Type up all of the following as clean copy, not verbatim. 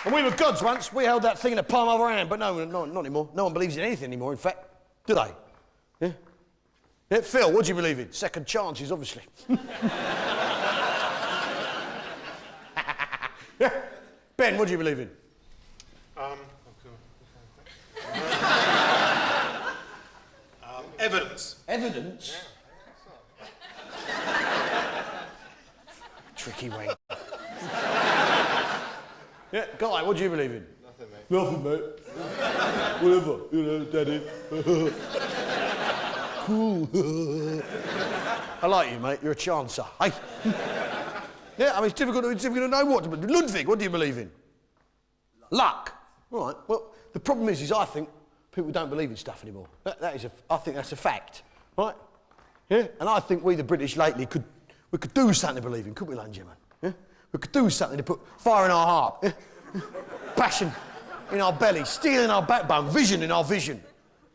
And we were gods once. We held that thing in the palm of our hand, but no, not anymore. No one believes in anything anymore, in fact. Do they? Yeah? Yeah, Phil, what do you believe in? Second chances, obviously. Yeah. Ben, what do you believe in? Evidence. Evidence? Yeah. Tricky way. Yeah, Guy, what do you believe in? Nothing, mate. Nothing, mate. Whatever, you know, Daddy. Cool. I like you, mate. You're a chancer. Hey. Yeah, I mean, it's difficult to know what to believe. Ludwig, what do you believe in? Luck. All right. Well, the problem is I think people don't believe in stuff anymore. I think that's a fact, right? Yeah. And I think we, the British, lately could do something to believe in, couldn't we, ladies and gentlemen? Yeah. We could do something to put fire in our heart, yeah? Passion in our belly, steel in our backbone, vision in our vision.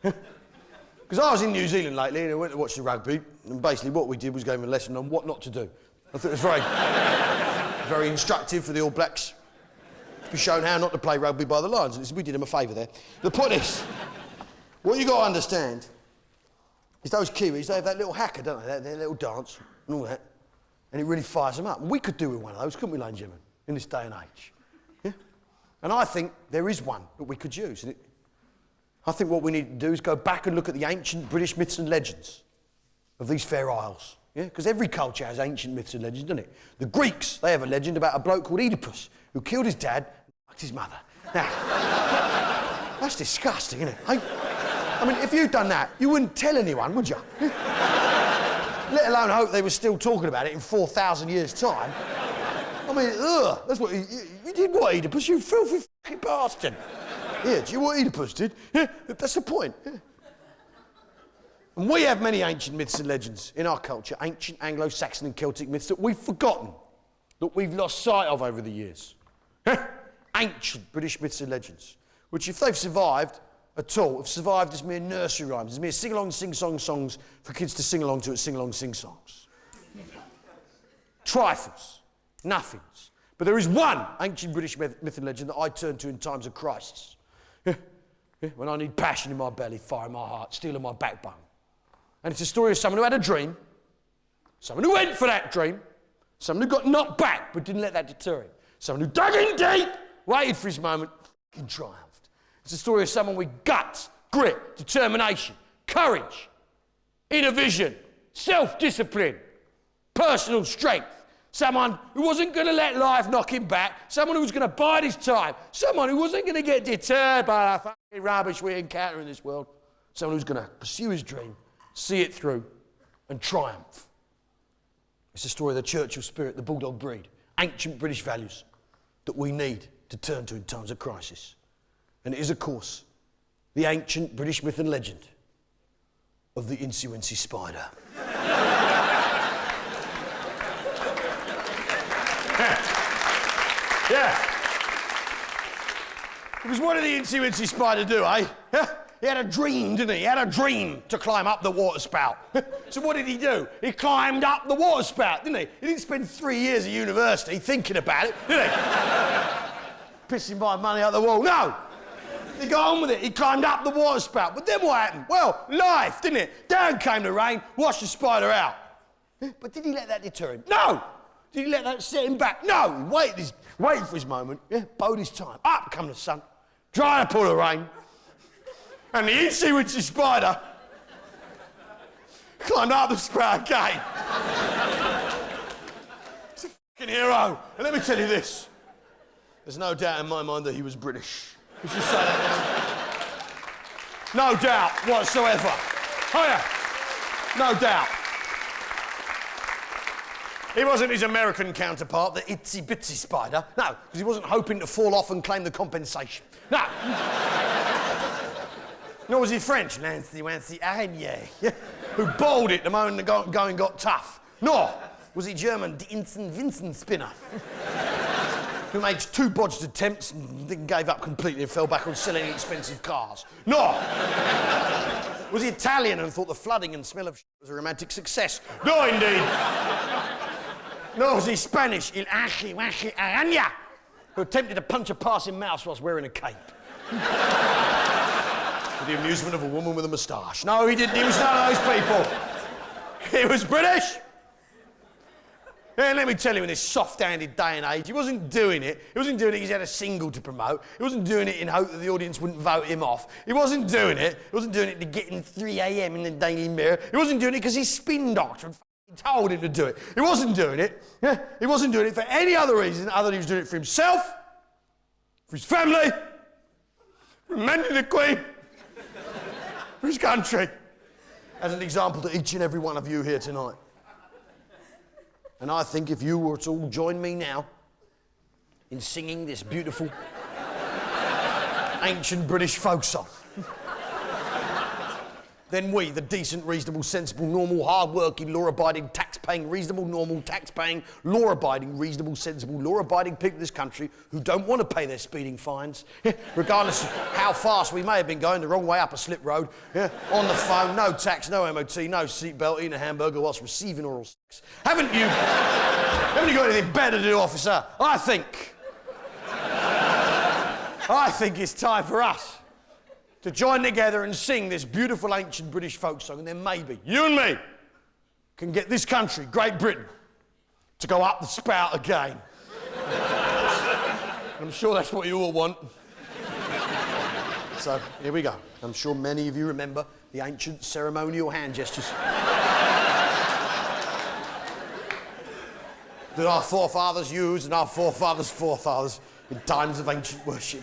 Because I was in New Zealand lately and I went to watch the rugby, and basically what we did was give them a lesson on what not to do. I thought it was very instructive for the All Blacks to be shown how not to play rugby by the Lions. And we did them a favour there. The point is, what you got to understand is those Kiwis, they have that little haka, don't they? Their little dance and all that. And it really fires them up. And we could do with one of those, couldn't we, ladies and gentlemen, in this day and age? Yeah? And I think there is one that we could use. And I think what we need to do is go back and look at the ancient British myths and legends of these fair isles. Yeah? Because every culture has ancient myths and legends, doesn't it? The Greeks, they have a legend about a bloke called Oedipus who killed his dad and fucked his mother. Now, that's disgusting, isn't it? I mean, if you'd done that, you wouldn't tell anyone, would you? Let alone hope they were still talking about it in 4,000 years' time. I mean, ugh, that's what you did. What, Oedipus? You filthy fucking bastard. Yeah, do you know what Oedipus did? Yeah, that's the point. Yeah. And we have many ancient myths and legends in our culture, ancient Anglo-Saxon and Celtic myths that we've forgotten, that we've lost sight of over the years. Ancient British myths and legends, which if they've survived at all, have survived as mere nursery rhymes, as mere sing-along, sing-song songs for kids to sing along to at sing-along, sing-songs. Trifles, nothings. But there is one ancient British myth and legend that I turn to in times of crisis. When I need passion in my belly, fire in my heart, steel in my backbone. And it's a story of someone who had a dream, someone who went for that dream, someone who got knocked back but didn't let that deter him, someone who dug in deep, waited for his moment, and triumphed. It's a story of someone with guts, grit, determination, courage, inner vision, self-discipline, personal strength. Someone who wasn't going to let life knock him back, someone who was going to bide his time, someone who wasn't going to get deterred by the fucking rubbish we encounter in this world, someone who's going to pursue his dream, see it through, and triumph. It's the story of the Churchill spirit, the bulldog breed, ancient British values that we need to turn to in times of crisis. And it is, of course, the ancient British myth and legend of the Incy-Wincy spider. Yeah. Because what did the Incy-Wincy spider do, eh? He had a dream, didn't he? He had a dream to climb up the water spout. So what did he do? He climbed up the water spout, didn't he? He didn't spend 3 years at university thinking about it, did he? Pissing my money out the wall. No! He got on with it. He climbed up the water spout. But then what happened? Well, life, didn't it? Down came the rain, washed the spider out. But did he let that deter him? No! Did he let that set him back? No! He waited for his moment, bode his time. Up come the sun, dried up all the rain, and the Incy-Wincy spider climbed up the spout again. He's a fucking hero. And let me tell you this, there's no doubt in my mind that he was British. Would you say that? No doubt whatsoever. Oh yeah, no doubt. He wasn't his American counterpart, the itsy-bitsy spider. No, because he wasn't hoping to fall off and claim the compensation. No. Nor was he French, Nancy-Wancy Araignée, who bowled it the moment the going got tough. Nor was he German, the Vincent Spinner, who made 2 bodged attempts and then gave up completely and fell back on selling expensive cars. Nor was he Italian and thought the flooding and smell of shit was a romantic success. No, indeed. Nor was he Spanish, il achi wachi araña, who attempted to punch a passing mouse whilst wearing a cape. For the amusement of a woman with a moustache. No, he didn't. He was none of those people. He was British. And let me tell you, in this soft-handed day and age, he wasn't doing it. He wasn't doing it because he had a single to promote. He wasn't doing it in hope that the audience wouldn't vote him off. He wasn't doing it. He wasn't doing it to get in 3 a.m. in the Daily Mirror. He wasn't doing it because his spin doctor had told him to do it. He wasn't doing it. Yeah? He wasn't doing it for any other reason other than he was doing it for himself, for his family, for Mandy the Queen, for his country. As an example to each and every one of you here tonight. And I think if you were to all join me now in singing this beautiful ancient British folk song, then we, the decent, reasonable, sensible, normal, hard-working, law-abiding, tax-paying, reasonable, normal, tax-paying, law-abiding, reasonable, sensible, law-abiding people in this country who don't want to pay their speeding fines, regardless of how fast we may have been going the wrong way up a slip road, on the phone, no tax, no MOT, no seatbelt, eating a hamburger whilst receiving oral sex. Haven't you got anything better to do, officer? I think it's time for us to join together and sing this beautiful ancient British folk song, and then maybe you and me can get this country, Great Britain, to go up the spout again. I'm sure that's what you all want. So, here we go. I'm sure many of you remember the ancient ceremonial hand gestures that our forefathers used and our forefathers' forefathers in times of ancient worship.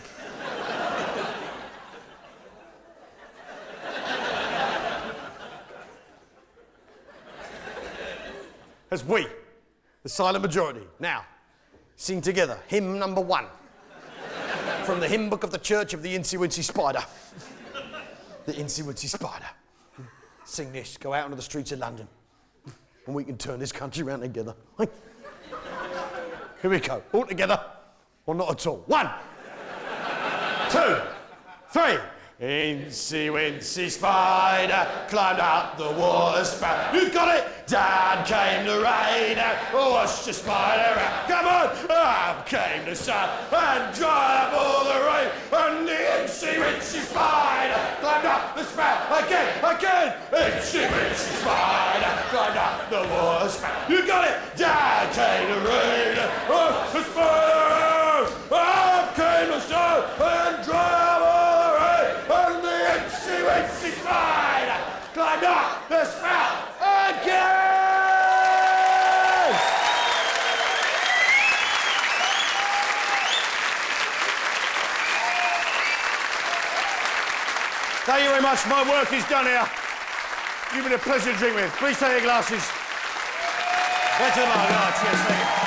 As we, the silent majority, now sing together hymn number 1 from the hymn book of the Church of the Incy Wincy Spider. The Incy Wincy Spider. Sing this, go out onto the streets of London, and we can turn this country around together. Here we go, all together, or not at all. 1, 2, 3. Incy Wincy Spider climbed out the water spout. You got it! Down came the rain and washed the spider out. Come on! Up came the sun and dried up all the rain. And the Incy Wincy Spider climbed up the spout again. Incy Wincy Spider climbed up the water spout. You got it! Down came the rain and washed the spider out. Up came the sun and dried up all the rain. And the Incy Wincy Spider climbed up the spout again! Thank you very much. My work is done here. You've been a pleasure to drink with. Please take your glasses. That's a lot. Cheers. Thank you.